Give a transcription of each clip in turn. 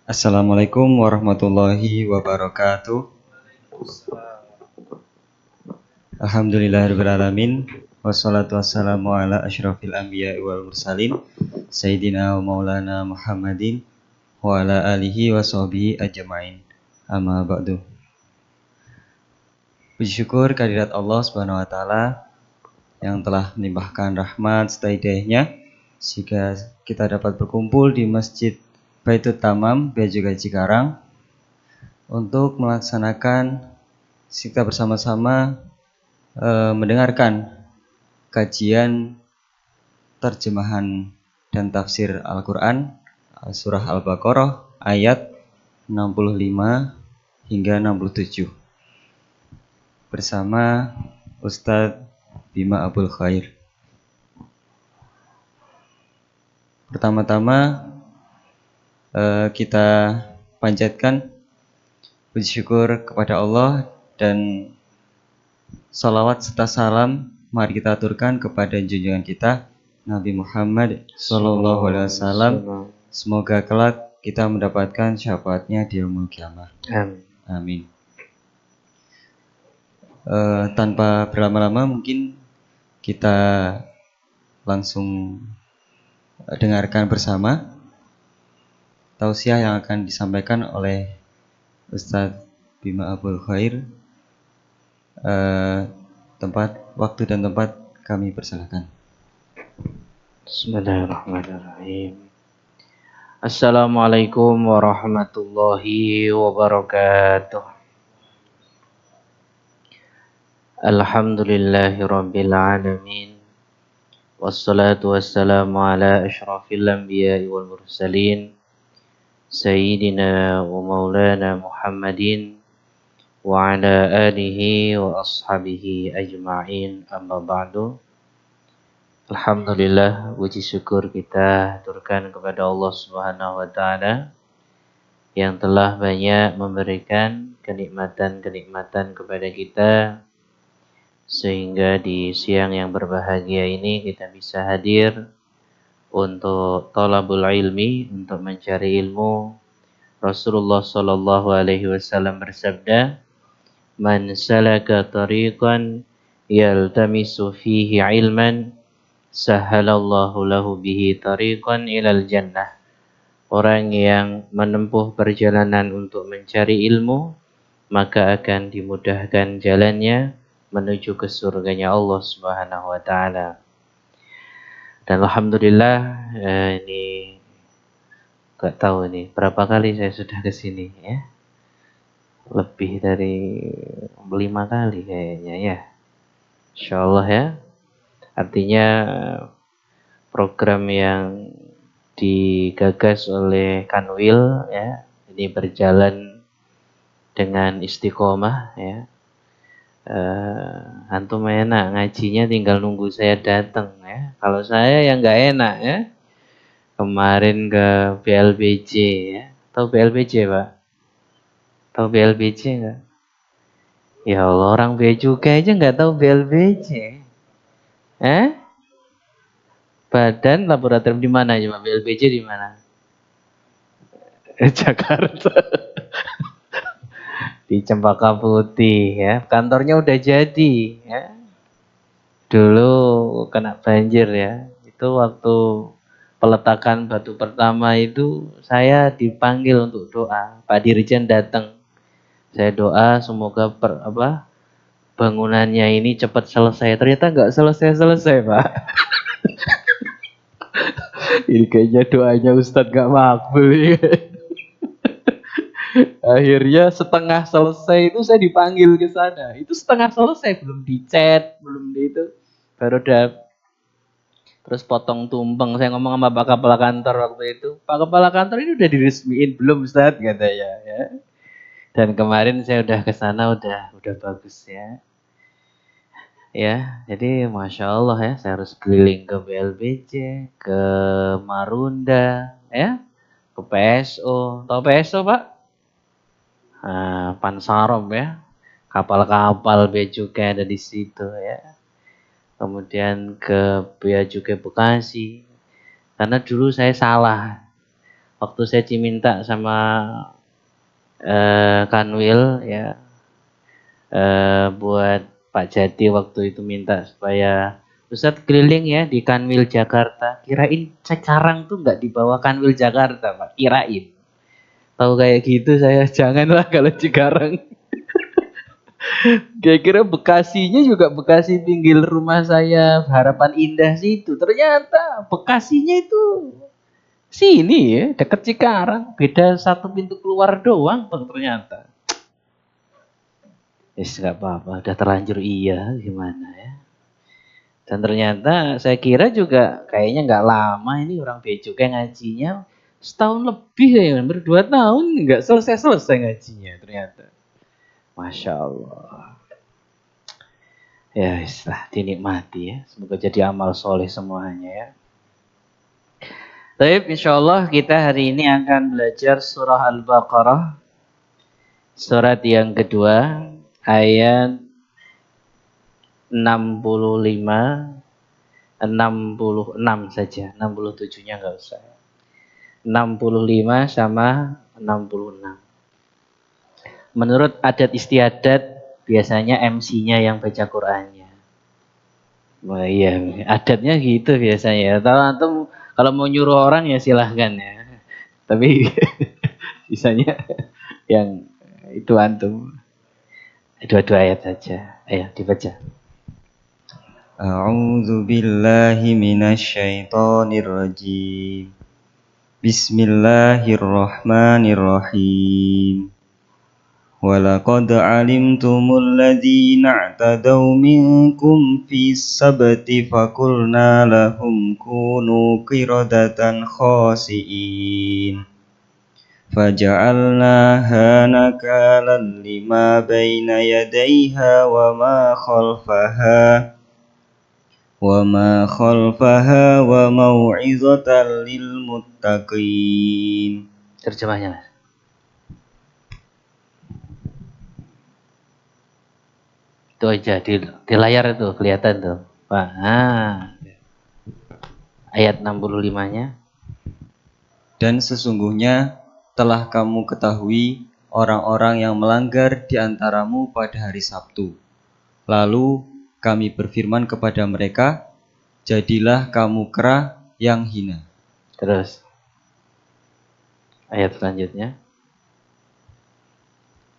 Assalamualaikum warahmatullahi wabarakatuh. Alhamdulillahirrahmanirrahim. Wassalatu wassalamu ala asyrafil anbiya wal mursalin Sayyidina wa maulana Muhammadin wa ala alihi wa sahbihi ajma'in. Amma ba'du. Puji syukur kehadirat Allah Subhanahu wa taala yang telah melimpahkan rahmat serta hidayahnya sehingga kita dapat berkumpul di Masjid Baitul Tamam Beajukai Cikarang untuk melaksanakan kita bersama-sama mendengarkan kajian terjemahan dan tafsir Al-Quran surah Al-Baqarah ayat 65 hingga 67 bersama Ustadz Bima Abul Khair. Pertama-tama kita panjatkan puji syukur kepada Allah dan salawat serta salam mari kita aturkan kepada junjungan kita Nabi Muhammad Sallallahu Alaihi Wasallam. Semoga kelak kita mendapatkan syafaatnya di yaumul qiyamah. Amin. Tanpa berlama-lama mungkin kita langsung dengarkan bersama tausiah yang akan disampaikan oleh Ustadz Bima Abul Khair. Waktu dan tempat kami persilakan. Bismillahirrahmanirrahim. Assalamualaikum warahmatullahi wabarakatuh. Alhamdulillahirabbil alamin. Wassalatu wassalamu ala asyrafil anbiya'i wal mursalin Sayyidina wa maulana Muhammadin wa ala alihi wa ashabihi ajma'in, amma ba'du. Alhamdulillah, puji syukur kita aturkan kepada Allah Subhanahu wa taala yang telah banyak memberikan kenikmatan-kenikmatan kepada kita sehingga di siang yang berbahagia ini kita bisa hadir untuk thalabul ilmi, untuk mencari ilmu. Rasulullah sallallahu alaihi wasallam bersabda, "Man salaka tariqan yaltamisu fihi ilman, sahhalallahu lahu bihi tariqan ilal jannah." Orang yang menempuh perjalanan untuk mencari ilmu, maka akan dimudahkan jalannya menuju ke surganya Allah Subhanahu wa taala. Dan alhamdulillah ini gak tahu nih berapa kali saya sudah ke sini ya. Lebih dari 5 kali kayaknya ya. Insyaallah ya. Artinya program yang digagas oleh Kanwil ya, ini berjalan dengan istiqomah ya. Antum enak ngajinya tinggal nunggu saya datang ya. Kalau saya yang nggak enak ya. Kemarin ke BLBJ ya. Tahu BLBJ Pak? Tahu BLBJ nggak? Ya Allah, orang bea cukai aja nggak tahu BLBJ. Badan Laboratorium di mana ya Pak? BLBJ di mana? Jakarta. Di Cempaka Putih ya. Kantornya udah jadi ya. Dulu kena banjir ya. Itu waktu peletakan batu pertama itu saya dipanggil untuk doa. Pak Dirjen datang. Saya doa semoga bangunannya ini cepat selesai. Ternyata nggak selesai Pak. Ini kayaknya doanya Ustadz nggak makbul. Akhirnya setengah selesai itu saya dipanggil ke sana. Itu setengah selesai, belum dicat, belum di itu. Baru udah terus potong tumpeng. Saya ngomong sama Pak Kepala Kantor waktu itu. Pak Kepala Kantor ini udah diresmiin belum Ustaz katanya ya. Dan kemarin saya udah ke sana udah bagus ya. Ya, jadi Masya Allah ya, saya harus keliling ke BLBJ, ke Marunda, ya, ke PSO. Tahu PSO Pak? Pansarom ya, kapal-kapal bea cukai ada di situ ya. Kemudian ke Bea Cukai Bekasi, karena dulu saya salah Waktu saya diminta sama Kanwil ya, buat Pak Jati waktu itu minta supaya Ustadz keliling ya di Kanwil Jakarta. Kirain Cikarang tuh nggak di bawah Kanwil Jakarta, Pak. Kirain. Tahu kayak gitu saya, janganlah kalau Cikarang. Kira-kira Bekasinya juga Bekasi pinggir rumah saya, Harapan Indah situ. Ternyata Bekasinya itu sini ya, deket Cikarang. Beda satu pintu keluar doang, Bang, ternyata. Nggak apa-apa, udah terlanjur iya, gimana ya. Dan ternyata saya kira juga kayaknya nggak lama ini orang Bejuka ngajinya. Setahun lebih ya, hampir 2 tahun nggak selesai-selesai ngajinya ternyata. Masya Allah. Ya, dinikmati ya. Semoga jadi amal soleh semuanya ya. Baik, insya Allah kita hari ini akan belajar surah Al-Baqarah. Surat yang kedua, ayat 65, 66 saja. 67-nya nggak usah. 65 sama 66. Menurut adat istiadat, biasanya MC-nya yang baca Qur'annya. Wah iya, adatnya gitu biasanya. Tahu antum kalau mau nyuruh orang ya silahkan ya. Tapi sisanya yang itu antum. Dua-dua ayat saja. Ayo dibaca. A'udzu billahi minasyaitonir rajim. Bismillahirrahmanirrahim. ولقد علمتم الذين اعتدوا منكم في السبت فقلنا لهم كونوا قردة خاسئين فجعلناها نكالا لما بين يديها وما خلفها وموعظة للمتقين. Terjemahnya. Itu aja di layar itu kelihatan tuh. Pak. Ayat 65-nya. Dan sesungguhnya telah kamu ketahui orang-orang yang melanggar di antaramu pada hari Sabtu. Lalu kami berfirman kepada mereka, jadilah kamu kera yang hina. Terus ayat selanjutnya.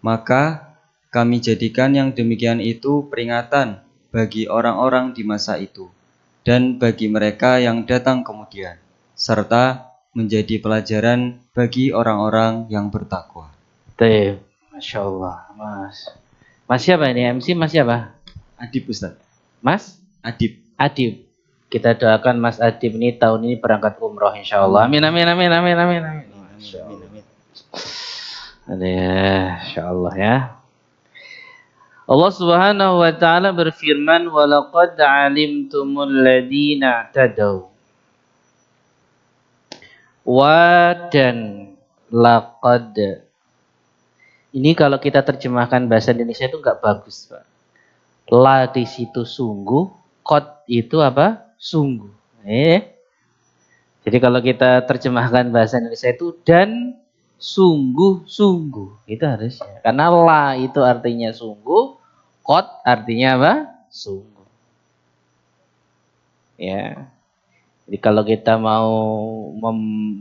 Maka kami jadikan yang demikian itu peringatan bagi orang-orang di masa itu dan bagi mereka yang datang kemudian, serta menjadi pelajaran bagi orang-orang yang bertakwa. Masya Allah, Mas. Mas siapa ini? MC Mas siapa? Adib, Ustaz. Mas? Adib. Adib. Kita doakan Mas Adib ini tahun ini berangkat umroh insya Allah. Amin amin amin amin amin amin. Masya Allah. Masya Allah ya. Allah Subhanahu wa taala berfirman, "Walaqad 'alimtumul ladzina i'tadaw." Wa dan laqad. Ini kalau kita terjemahkan bahasa Indonesia itu enggak bagus, Pak. La di situ sungguh, qad itu apa? Sungguh. Jadi kalau kita terjemahkan bahasa Indonesia itu dan sungguh-sungguh, itu harusnya. Karena la itu artinya sungguh, qad artinya apa? Sungguh. Ya. Jadi kalau kita mau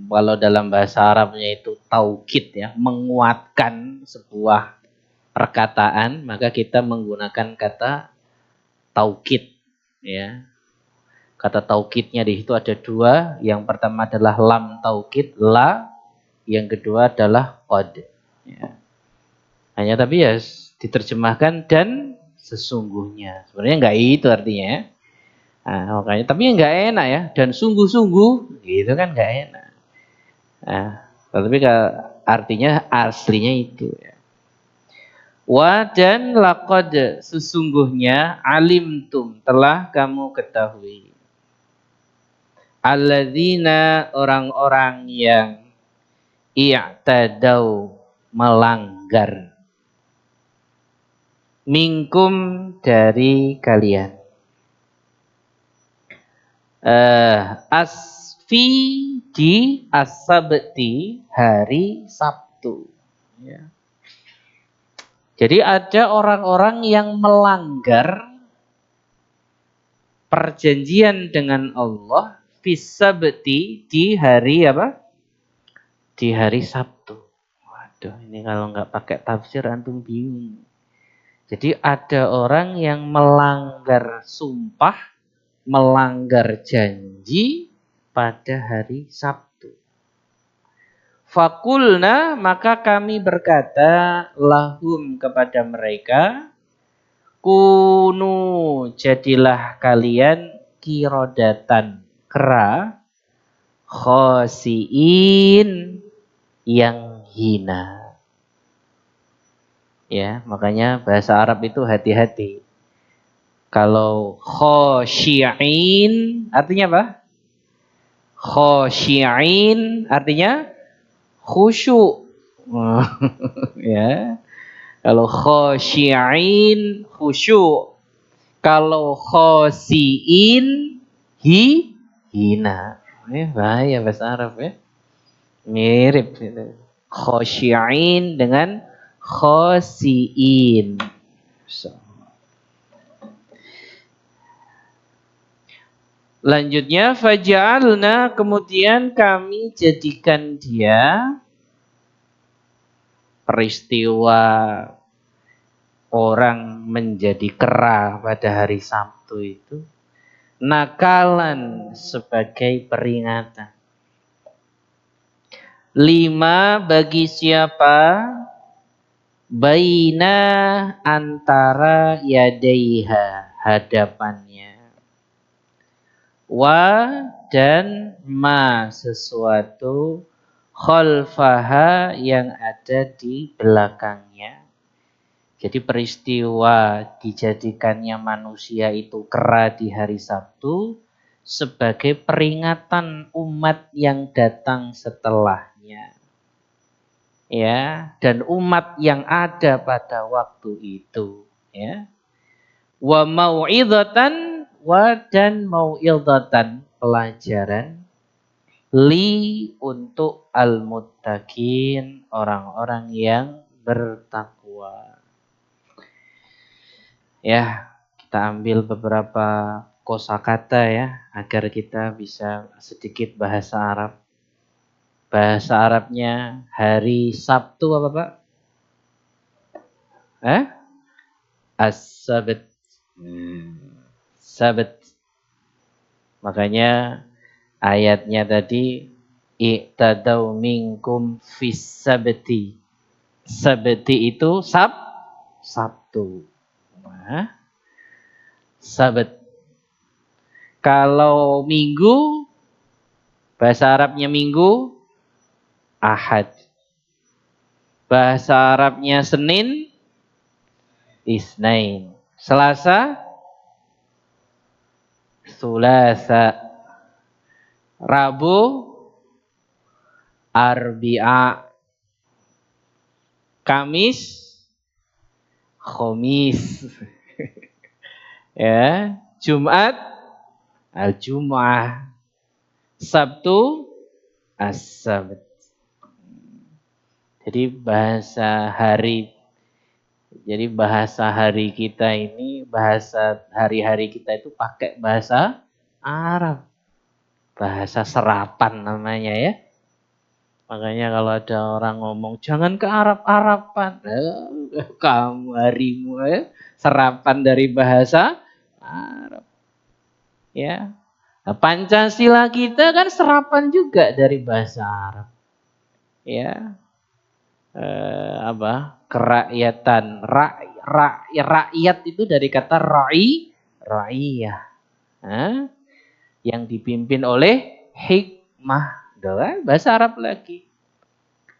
kalau dalam bahasa Arabnya itu taukid ya, menguatkan sebuah perkataan, maka kita menggunakan kata taukid ya. Kata taukidnya di situ ada dua, yang pertama adalah lam taukid, la, yang kedua adalah qad. Ya. Hanya tapi ya diterjemahkan dan sesungguhnya. Sebenarnya enggak itu artinya ya. Nah, makanya tapi enggak enak ya, dan sungguh-sungguh gitu kan enggak enak. Nah, tapi artinya aslinya itu ya. Wa dan laqad sesungguhnya alimtum telah kamu ketahui. Alladzina orang-orang yang i'tadau melanggar. Minkum dari kalian. Asfi di as-sabti, hari Sabtu. Ya. Jadi ada orang-orang yang melanggar perjanjian dengan Allah fis-sabti, di hari apa? Di hari Sabtu. Waduh, ini kalau nggak pakai tafsir antum bingung. Jadi ada orang yang melanggar sumpah, melanggar janji pada hari Sabtu. Fakulna, maka kami berkata lahum kepada mereka, kunu, jadilah kalian kirodatan, kera, khosiin, yang hina. Ya, makanya bahasa Arab itu hati-hati. Kalau khosyi'in artinya apa? Khosyi'in artinya khusyuk. Ya. Kalau khosyi'in khusyuk. Kalau khosiin hina. Bahaya bahasa Arab ya. Mirip gitu. Khosyi'in dengan khosiin. Lanjutnya faja'alna, kemudian kami jadikan dia peristiwa orang menjadi kera pada hari Sabtu itu nakalan, sebagai peringatan. 5, bagi siapa baina, antara yadaiha, hadapannya, wa, dan ma, sesuatu khalfaha, yang ada di belakangnya. Jadi peristiwa dijadikannya manusia itu kera di hari Sabtu sebagai peringatan umat yang datang setelahnya. Ya, dan umat yang ada pada waktu itu, ya. Wa mau'izatan, dan mau'izatan, pelajaran, li, untuk al-muttaqin, orang-orang yang bertakwa. Ya, kita ambil beberapa kosakata ya, agar kita bisa sedikit bahasa Arab. Bahasa Arabnya hari Sabtu apa Pak? As-sabt. Sabat. Makanya ayatnya tadi i'tadau minkum fis sabti. Sabti itu Sabtu. Nah, Sabat. Kalau Minggu, bahasa Arabnya Minggu, Ahad. Bahasa Arabnya Senin, Isnain. Selasa, Sulasa. Rabu, Arbi'a. Kamis, Khomis. Ya, Jumat, Al-Jum'ah. Sabtu, As-Sabt. Jadi bahasa hari kita ini, bahasa hari-hari kita itu pakai bahasa Arab. Bahasa serapan namanya ya. Makanya kalau ada orang ngomong jangan ke Arab-Araban. Kamu harimu ya. Serapan dari bahasa Arab. Ya. Nah, Pancasila kita kan serapan juga dari bahasa Arab. Ya. Kerakyatan. Rakyat itu dari kata ra'iyah. Yang dipimpin oleh hikmah. Bahasa Arab lagi.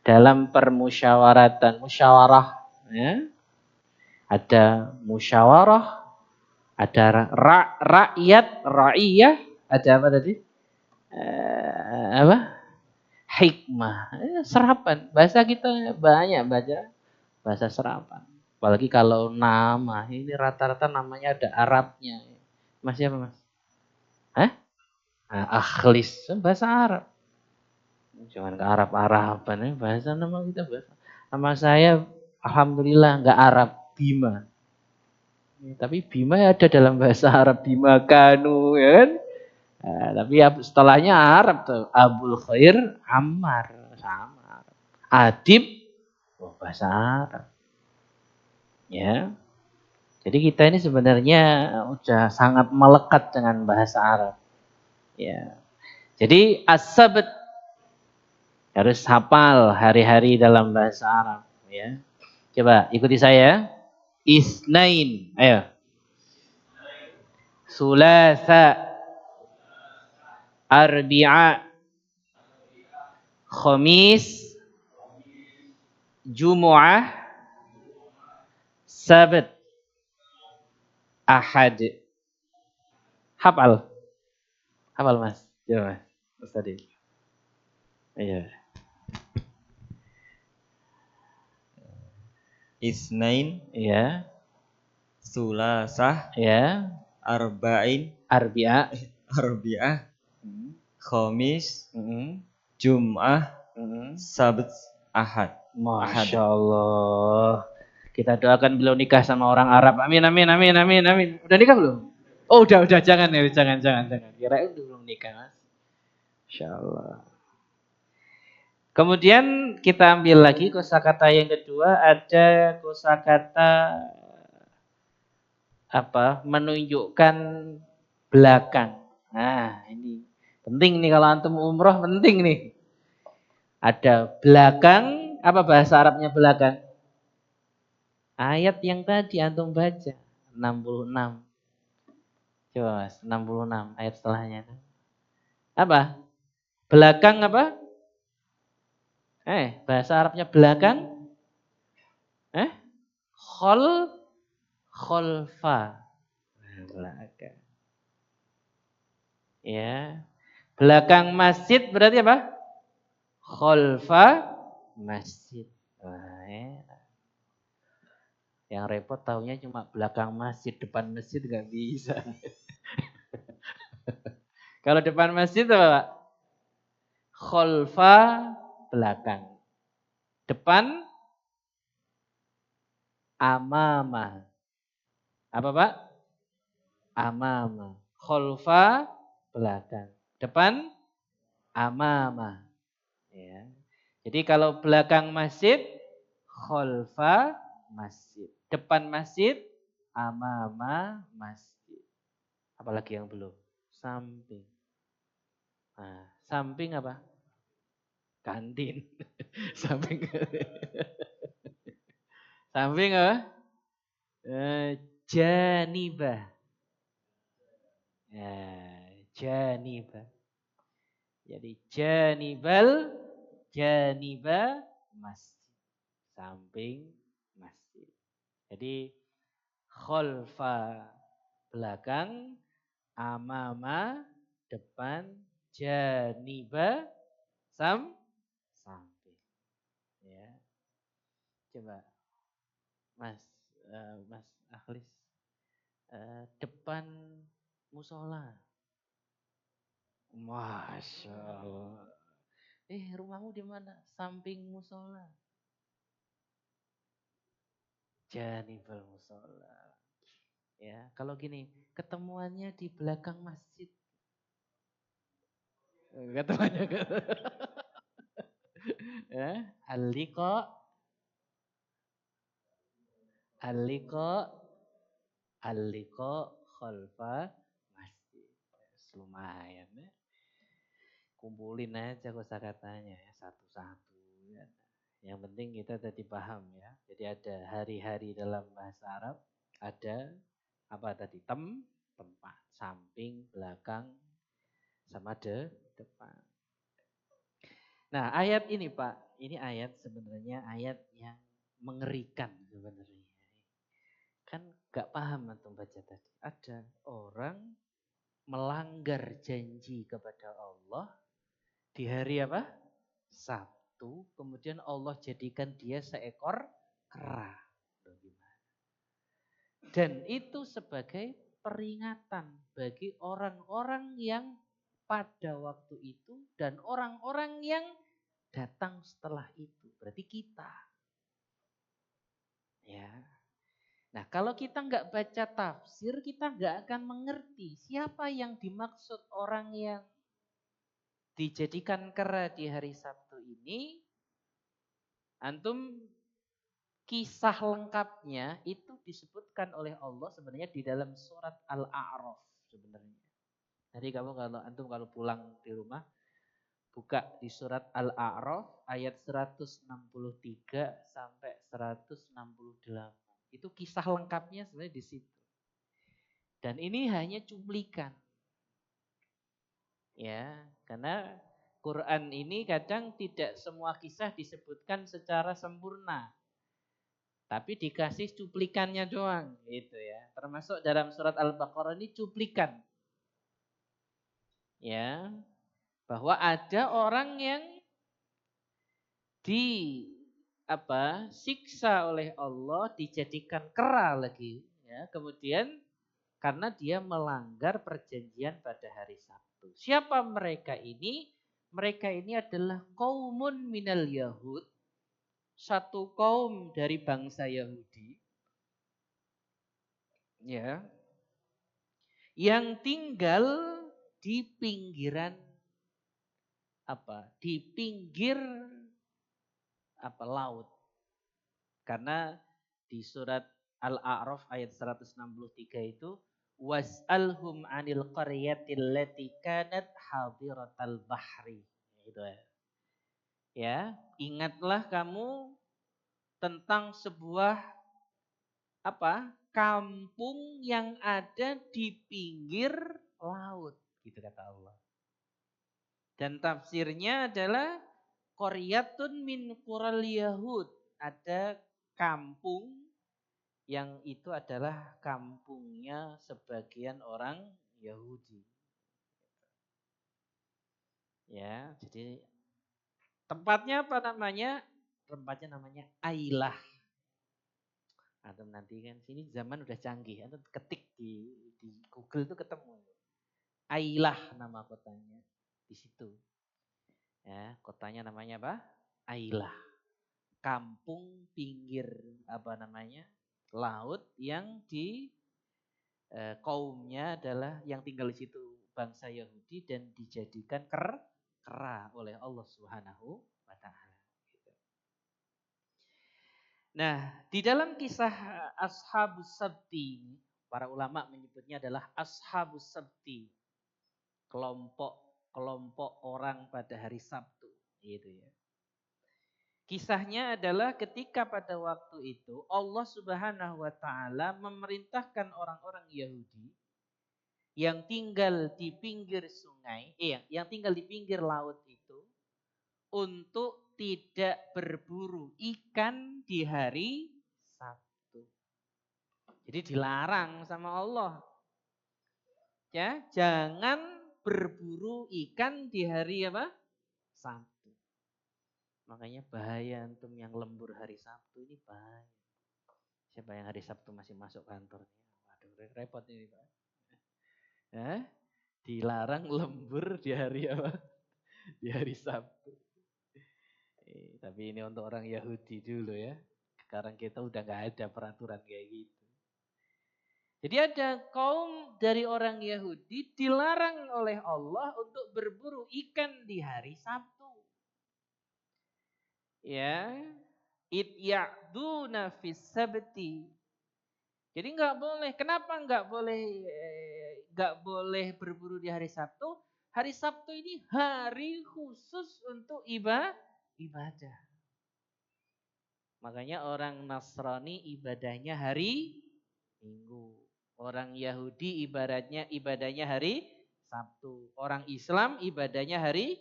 Dalam permusyawaratan, musyawarah, ya, ada musyawarah, ada rakyat, ra'iyah, ada apa tadi? Hikmah, serapan. Bahasa kita banyak baca bahasa serapan. Apalagi kalau nama, ini rata-rata namanya ada Arabnya. Mas siapa Mas? Akhlis, bahasa Arab. Jangan ke Arab-Araban ya, bahasa nama kita bahasa. Nama saya alhamdulillah enggak Arab, Bima. Tapi Bima ya ada dalam bahasa Arab, Bima Kanu ya kan. Nah, tapi setelahnya Arab tuh, Abul Khair Ammar sama. Adib bahasa Arab. Ya. Jadi kita ini sebenarnya udah sangat melekat dengan bahasa Arab. Ya. Jadi as-sabt harus hafal hari-hari dalam bahasa Arab, ya. Coba ikuti saya. Isnain. Ayo. Sulasa. Arbi'a. Khamis. Jumu'ah. Sabat. Ahad. Hafal. Hafal Mas. Coba Mas tadi. Iya. Isnain, Iya. Sulasah, Ya. Arba'in, Arbi'a. Arbi'ah, Khamis, Mm-hmm. Jum'ah, Mm-hmm. Sabt, Ahad. Masya Allah. Kita doakan beliau nikah sama orang Arab. Amin, amin, amin, amin, amin. Udah nikah belum? Oh, udah. Jangan ya, jangan. Kira belum nikah, Mas. Masya Allah. Kemudian kita ambil lagi kosakata yang kedua. Ada kosakata apa? Menunjukkan belakang. Nah, ini penting nih kalau antum umroh, penting nih. Ada belakang, apa bahasa Arabnya belakang? Ayat yang tadi antum baca 66. Coba Mas, 66 ayat setelahnya. Apa? Belakang apa? Bahasa Arabnya belakang? Kholfa. Belakang. Ya. Belakang masjid berarti apa? Kholfa masjid. Wah, ya. Yang repot taunya cuma belakang masjid, depan masjid nggak bisa. Kalau depan masjid apa Pak? Kholfa belakang. Depan amama. Apa Pak? Amama. Kholfa belakang. Depan amama. Ya. Jadi kalau belakang masjid kholfa masjid. Depan masjid amama masjid. Apalagi yang belum? Samping. Nah, samping apa? Kantin. Samping. Samping apa? Janibah. Ya, janibah. Jadi janibah masjid. Samping masjid. Jadi kholfa belakang, amama depan, janibah samping. Ya. Coba Mas Mas Akhlis depan musola. Masya Allah. Rumahmu di mana? Samping musola. Janibal musola. Ya, kalau gini, ketemuannya di belakang masjid. Ketemuannya ya, al-liqa khalfa masjid. Lumayan ya. Kumpulin aja kosakatanya ya, satu-satu ya. Yang penting kita tadi paham ya. Jadi ada hari-hari dalam bahasa Arab, ada apa tadi? Tempat, samping, belakang, sama depan. Nah, ayat ini Pak, ini ayat sebenarnya ayat yang mengerikan sebenarnya. Kan gak paham antum baca tadi. Ada orang melanggar janji kepada Allah di hari apa? Sabtu, kemudian Allah jadikan dia seekor kera. Dan itu sebagai peringatan bagi orang-orang yang pada waktu itu dan orang-orang yang datang setelah itu, berarti kita. Ya. Nah, kalau kita nggak baca tafsir, kita nggak akan mengerti siapa yang dimaksud orang yang dijadikan kera di hari Sabtu ini. Antum kisah lengkapnya itu disebutkan oleh Allah sebenarnya di dalam surat Al-A'raf sebenarnya. Jadi kamu kalau pulang di rumah, buka di surat Al-A'raf ayat 163 sampai 168. Itu kisah lengkapnya sebenarnya di situ. Dan ini hanya cuplikan. Ya, karena Quran ini kadang tidak semua kisah disebutkan secara sempurna. Tapi dikasih cuplikannya doang gitu ya. Termasuk dalam surat Al-Baqarah ini cuplikan. Ya, bahwa ada orang yang siksa oleh Allah, dijadikan kera lagi ya. Kemudian karena dia melanggar perjanjian pada hari Sabtu. Siapa mereka ini? Mereka ini adalah qaumun minal Yahud, satu kaum dari bangsa Yahudi, ya, yang tinggal di pinggiran Di pinggir laut. Karena di surat Al-A'raf ayat 163 itu was'alhum 'anil qaryatil lati kanat hadiratal bahri. Itu ya. Ya, ingatlah kamu tentang sebuah kampung yang ada di pinggir laut, gitu kata Allah. Dan tafsirnya adalah qaryatun min qural yahud, ada kampung yang itu adalah kampungnya sebagian orang Yahudi. Ya, jadi tempatnya apa namanya? Tempatnya namanya Ailah. Atau nanti kan sini zaman udah canggih, atau ketik di Google itu ketemu. Ailah nama kotanya di situ. Ya, kotanya namanya apa? Ailah. Kampung pinggir laut yang di kaumnya adalah yang tinggal di situ bangsa Yahudi dan dijadikan kera oleh Allah Subhanahu wa taala. Gitu. Nah, di dalam kisah Ashabus Sabti, para ulama menyebutnya adalah Ashabus Sabti, kelompok orang pada hari Sabtu, gitu ya. Kisahnya adalah ketika pada waktu itu Allah Subhanahu wa taala memerintahkan orang-orang Yahudi yang tinggal di pinggir sungai, yang tinggal di pinggir laut itu untuk tidak berburu ikan di hari Sabtu. Jadi dilarang sama Allah. Ya, jangan berburu ikan di hari Sabtu. Makanya bahaya antum yang lembur hari Sabtu ini bahaya. Siapa yang hari Sabtu masih masuk kantornya? Waduh, repot ini Pak. Dilarang lembur di hari Di hari Sabtu. Tapi ini untuk orang Yahudi dulu ya. Sekarang kita udah gak ada peraturan kayak gitu. Jadi ada kaum dari orang Yahudi dilarang oleh Allah untuk berburu ikan di hari Sabtu. Ya, ya'duna fis sabti. Jadi nggak boleh. Kenapa nggak boleh berburu di hari Sabtu? Hari Sabtu ini hari khusus untuk ibadah. Makanya orang Nasrani ibadahnya hari Minggu. Orang Yahudi ibadahnya hari Sabtu. Orang Islam ibadahnya hari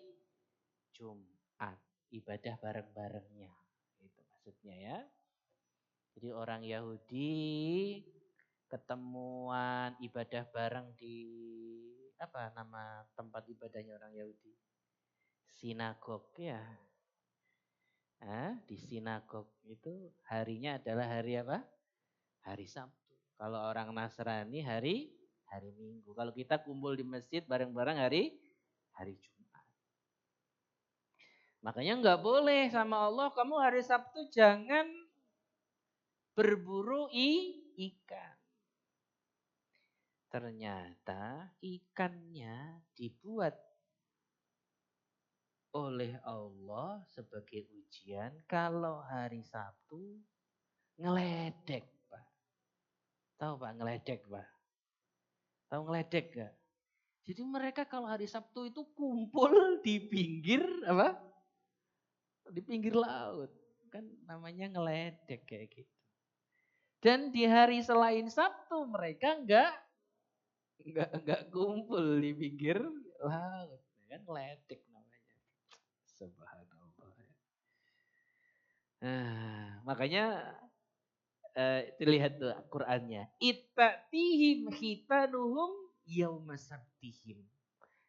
Jumat. Ibadah bareng-barengnya. Itu maksudnya ya. Jadi orang Yahudi ketemuan ibadah bareng di nama tempat ibadahnya orang Yahudi? Sinagog ya. Di sinagog itu harinya adalah hari apa? Hari Sabtu. Kalau orang Nasrani hari Minggu. Kalau kita kumpul di masjid bareng-bareng hari Jumat. Makanya nggak boleh sama Allah, kamu hari Sabtu jangan berburu ikan. Ternyata ikannya dibuat oleh Allah sebagai ujian kalau hari Sabtu ngeledek, Pak. Tahu Pak ngeledek, Pak? Tahu ngeledek gak? Jadi mereka kalau hari Sabtu itu kumpul di pinggir apa? Di pinggir laut. Kan namanya ngeledek kayak gitu. Dan di hari selain Sabtu mereka enggak kumpul di pinggir laut. Kan ngeledek namanya. Subhanallah. Nah, makanya lihat tuh Qur'annya. Ittatihim hitanuhum yauma sabtihim.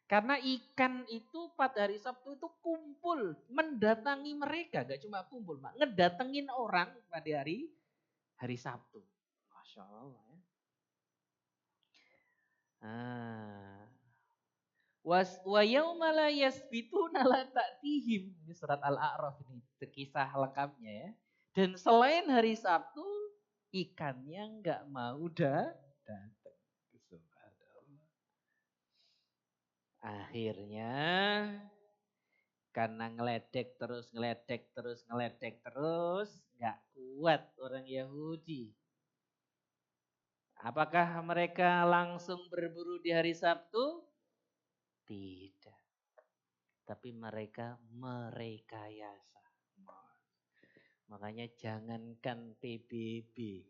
Karena ikan itu pada hari Sabtu itu kumpul, mendatangi mereka, gak cuma kumpul, Pak, ngedatengin orang pada hari Sabtu. Masya Allah ya. Wa yauma la yasbituna la ta'tihim. Ini surat Al-A'raf ini, kisah lengkapnya ya. Dan selain hari Sabtu, ikannya nggak mau datang. Akhirnya karena ngeledek terus, nggak kuat orang Yahudi. Apakah mereka langsung berburu di hari Sabtu? Tidak. Tapi mereka merekayasa. Makanya jangankan PBB.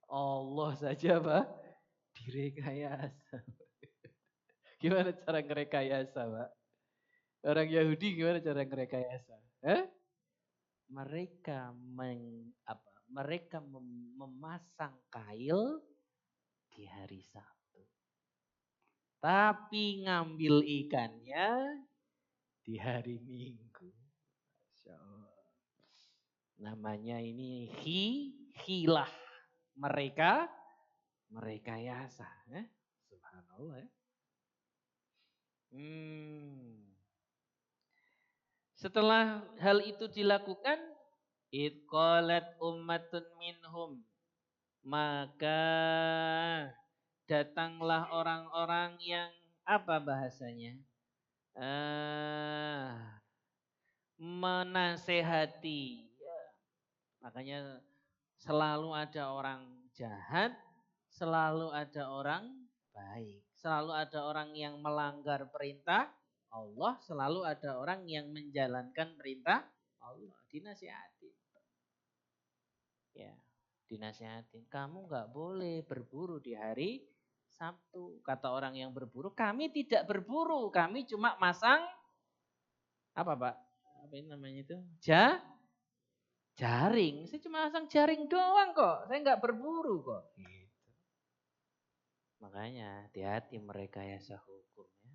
Allah saja Pak direkayasa. Gimana cara ngerekayasa Pak? Orang Yahudi gimana cara ngerekayasa? Mereka memasang kail di hari Sabtu. Tapi ngambil ikannya di hari Minggu. Masya Allah. Namanya ini hilah. Mereka merekayasa. Subhanallah ya. Setelah hal itu dilakukan, idqalat ummatun minhum. Maka datanglah orang-orang yang apa bahasanya? Menasehati. Ya. Makanya selalu ada orang jahat, selalu ada orang baik. Selalu ada orang yang melanggar perintah Allah, selalu ada orang yang menjalankan perintah Allah. Dinasihatin. Ya, dinasihatin. Kamu nggak boleh berburu di hari Sabtu. Kata orang yang berburu, kami tidak berburu. Kami cuma masang, apa Pak? Apa ini namanya itu? Jaring. Saya cuma masang jaring doang kok. Saya nggak berburu kok. Gitu. Makanya hati-hati merekayasa hukum ya.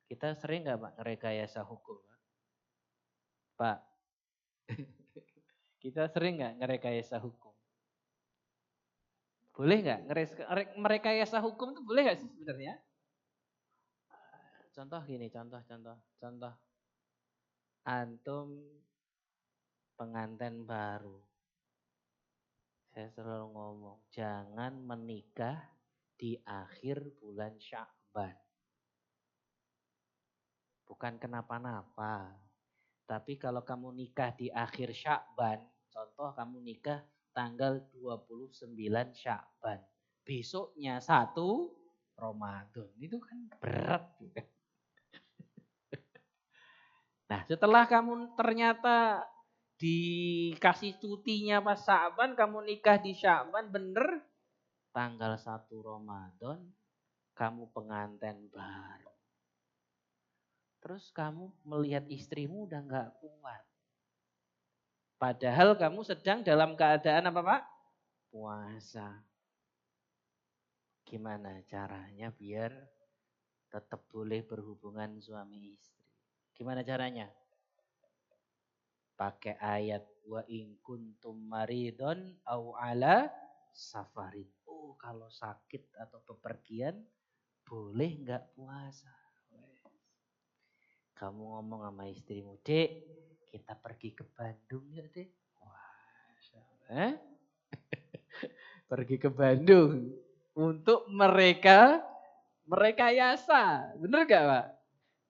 Kita sering nggak Pak merekayasa hukum Pak? Pak, kita sering nggak merekayasa hukum? Boleh nggak merekayasa hukum itu boleh nggak sih sebenarnya? Contoh gini, contoh. Antum pengantin baru. Saya selalu ngomong, jangan menikah di akhir bulan Sya'ban. Bukan kenapa-napa. Tapi kalau kamu nikah di akhir Sya'ban, contoh kamu nikah tanggal 29 Sya'ban. Besoknya 1 Ramadan. Itu kan berat juga. Nah, setelah kamu ternyata dikasih cutinya pas Sya'ban, kamu nikah di Sya'ban, bener tanggal 1 Ramadan kamu pengantin baru. Terus kamu melihat istrimu udah gak kuat. Padahal kamu sedang dalam keadaan apa Pak? Puasa. Gimana caranya biar tetap boleh berhubungan suami istri? Gimana caranya? Pakai ayat wa in kuntum maridon au ala safarin. Oh, kalau sakit atau bepergian boleh enggak puasa? Kamu ngomong sama istrimu, Dek, kita pergi ke Bandung yuk, Dek. Wah, pergi ke Bandung untuk merekayasa. Bener gak, Pak?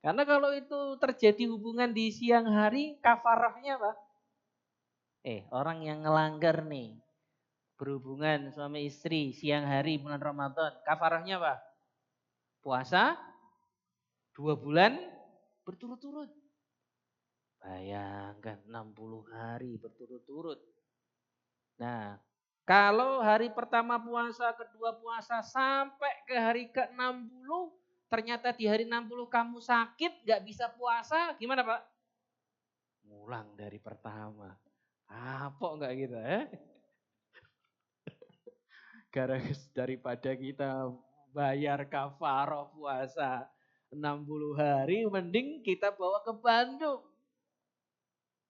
Karena kalau itu terjadi hubungan di siang hari, kafarahnya, Pak. Orang yang ngelanggar nih, berhubungan suami istri siang hari bulan Ramadan, kafarahnya apa? Puasa 2 bulan berturut-turut. Bayangkan 60 hari berturut-turut. Nah, kalau hari pertama puasa, kedua puasa, sampai ke hari ke-60, ternyata di hari 60 kamu sakit, gak bisa puasa, gimana Pak? Ngulang dari pertama. Kapok gak gitu daripada kita bayar kafarah puasa 60 hari, mending kita bawa ke Bandung.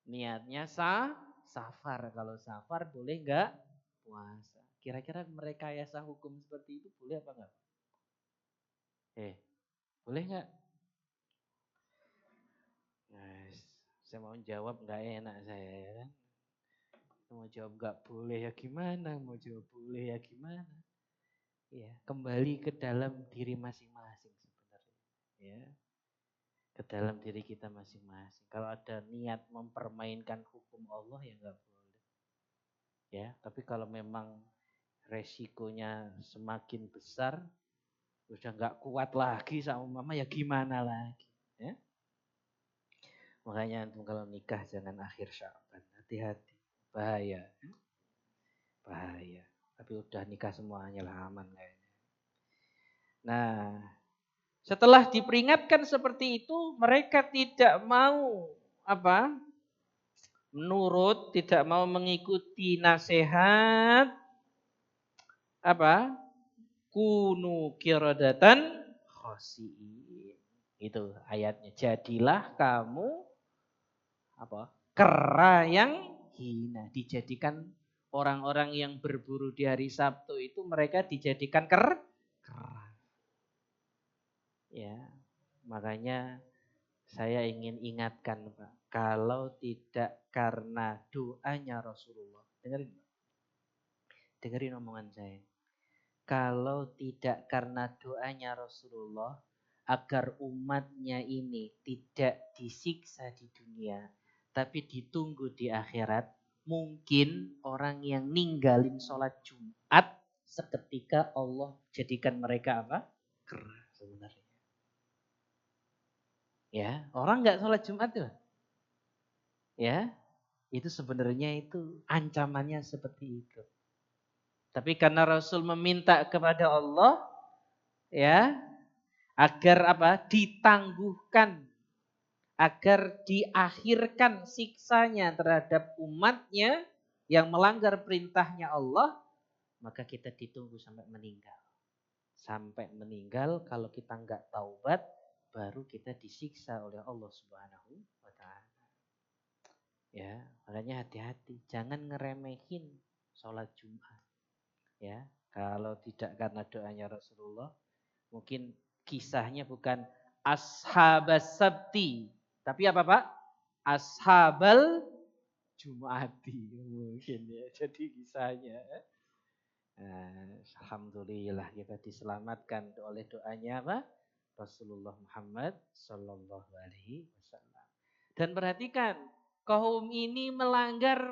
Niatnya safar. Kalau safar boleh enggak puasa. Kira-kira merekayasa hukum seperti itu boleh apa enggak? Boleh enggak? Nah, saya mau jawab enggak enak saya ya kan. Mau jawab enggak boleh ya gimana? Mau jawab boleh ya gimana? Ya, kembali ke dalam diri masing-masing sebenarnya. Ya. Ke dalam diri kita masing-masing. Kalau ada niat mempermainkan hukum Allah ya enggak boleh. Ya, tapi kalau memang resikonya semakin besar, udah enggak kuat lagi sama mama ya gimana lagi, ya. Makanya antum kalau nikah jangan akhir Sya'ban, hati-hati, bahaya. Bahaya. Tapi udah nikah semuanya lah aman kayaknya. Nah, setelah diperingatkan seperti itu, mereka tidak mau menurut, tidak mau mengikuti nasihat kunu kirodatan khosiin. Itu ayatnya. Jadilah kamu kera yang hina. Dijadikan orang-orang yang berburu di hari Sabtu itu mereka dijadikan kera. Ya, makanya saya ingin ingatkan Pak, kalau tidak karena doanya Rasulullah, dengerin omongan saya. Kalau tidak karena doanya Rasulullah, agar umatnya ini tidak disiksa di dunia, tapi ditunggu di akhirat, mungkin orang yang ninggalin sholat Jumat, seketika Allah jadikan mereka kera sebenarnya. Ya, orang nggak sholat Jumat tuh. Ya, itu sebenarnya itu ancamannya seperti itu. Tapi karena Rasul meminta kepada Allah, ya, agar ditangguhkan, agar diakhirkan siksanya terhadap umatnya yang melanggar perintahnya Allah, maka kita ditunggu sampai meninggal. Sampai meninggal, kalau kita nggak taubat, baru kita disiksa oleh Allah Subhanahu wa Ta'ala. Ya, makanya hati-hati, jangan ngeremehin sholat Jumat. Ya, kalau tidak karena doanya Rasulullah, mungkin kisahnya bukan ashabas sabti, tapi apa Pak? Ashabal Jumati mungkin ya. Jadi kisahnya. Alhamdulillah kita diselamatkan oleh doanya Rasulullah Muhammad Sallallahu Alaihi Wasallam. Dan perhatikan, kaum ini melanggar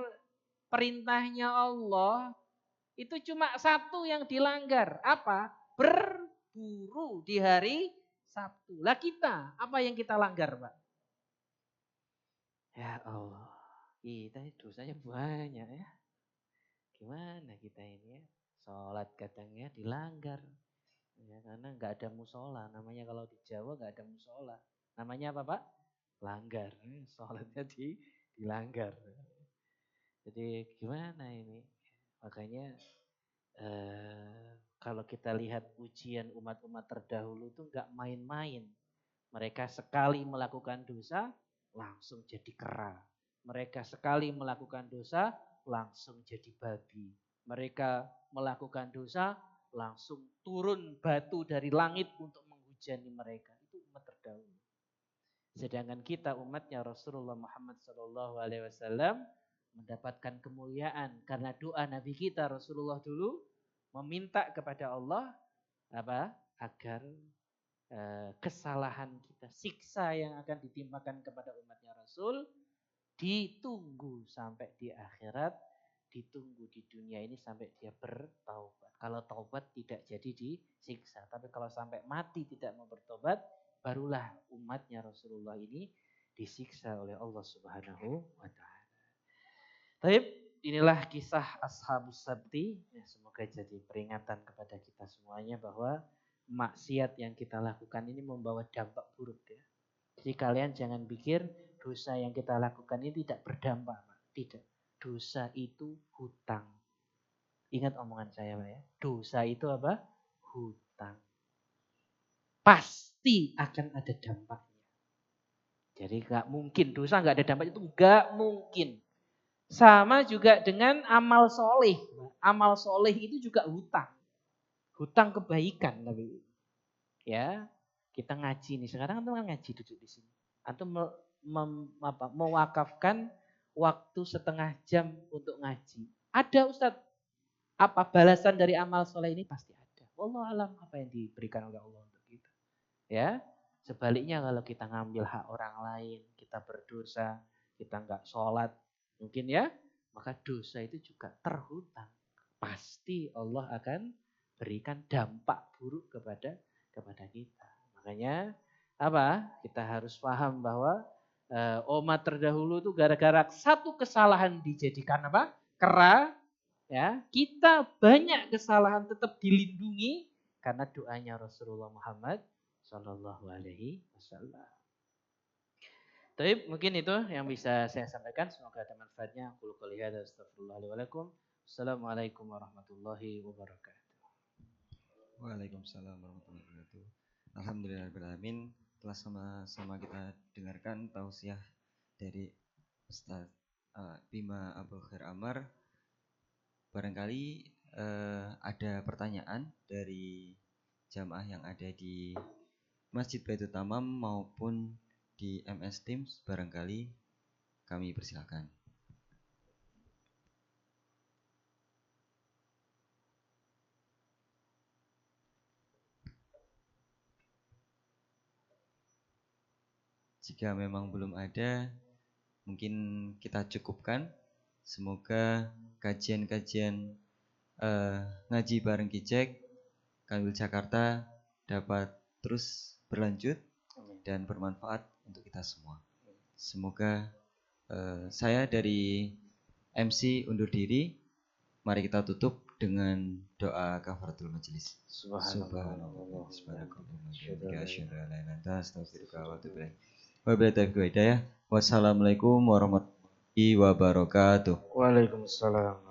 perintahnya Allah. Itu cuma satu yang dilanggar. Apa? Berburu di hari Sabtu. Lah kita, apa yang kita langgar Pak? Ya Allah, kita dosanya banyak ya. Gimana kita ini ya? Sholat kadangnya dilanggar. Ya, karena nggak ada musola. Namanya kalau di Jawa nggak ada musola. Namanya apa Pak? Langgar. Sholatnya dilanggar. Jadi gimana ini? Makanya kalau kita lihat ujian umat-umat terdahulu itu nggak main-main. Mereka sekali melakukan dosa langsung jadi kera. Mereka sekali melakukan dosa langsung jadi babi. Mereka melakukan dosa langsung turun batu dari langit untuk menghujani mereka. Itu umat terdahulu. Sedangkan kita umatnya Rasulullah Muhammad SAW mendapatkan kemuliaan karena doa Nabi kita Rasulullah dulu meminta kepada Allah apa? Agar kesalahan kita, siksa yang akan ditimpakan kepada umatnya Rasul ditunggu sampai di akhirat, ditunggu di dunia ini sampai dia bertaubat. Kalau taubat tidak jadi disiksa, tapi kalau sampai mati tidak mau bertobat, barulah umatnya Rasulullah ini disiksa oleh Allah Subhanahu wa taala. Baik, inilah kisah Ashabus Sabti. Ya, semoga jadi peringatan kepada kita semuanya bahwa maksiat yang kita lakukan ini membawa dampak buruk ya. Jadi kalian jangan pikir dosa yang kita lakukan ini tidak berdampak, Pak. Tidak. Dosa itu hutang. Ingat omongan saya, Pak ya. Dosa itu apa? Hutang. Pasti akan ada dampaknya. Jadi gak mungkin dosa gak ada dampaknya itu gak mungkin. Sama juga dengan amal soleh. Amal soleh itu juga hutang. Hutang kebaikan. Tapi ya kita ngaji nih. Sekarang antum kan ngaji duduk di sini. Antum mewakafkan waktu setengah jam untuk ngaji. Ada Ustadz. Apa balasan dari amal soleh ini? Pasti ada. Wallahu alam apa yang diberikan oleh Allah untuk kita. Ya. Sebaliknya kalau kita ngambil hak orang lain. Kita berdosa. Kita nggak sholat. Mungkin ya, maka dosa itu juga terhutang. Pasti Allah akan berikan dampak buruk kepada kita. Makanya apa? Kita harus paham bahwa umat terdahulu itu gara-gara satu kesalahan dijadikan apa? Kera. Ya, kita banyak kesalahan tetap dilindungi karena doanya Rasulullah Muhammad Sallallahu Alaihi Wasallam. Tapi mungkin itu yang bisa saya sampaikan. Semoga ada manfaatnya. Aku qouli hadza astaghfirullahaladzim. Assalamualaikum warahmatullahi wabarakatuh. Waalaikumsalam warahmatullahi wabarakatuh. Alhamdulillahirrahmanirrahim. Telah sama-sama kita dengarkan tausiah dari Ustaz Bima Abul Khair Amar. Barangkali ada pertanyaan dari jamaah yang ada di Masjid Baitul Tamam maupun di MS Teams, barangkali kami persilakan. Jika memang belum ada, mungkin kita cukupkan. Semoga kajian-kajian ngaji bareng Kijek Kanwil Jakarta dapat terus berlanjut dan bermanfaat untuk kita semua. Semoga saya dari MC undur diri. Mari kita tutup dengan doa kafaratul majelis. Subhanallah. Wassalamualaikum warahmatullahi wabarakatuh. Waalaikumsalam.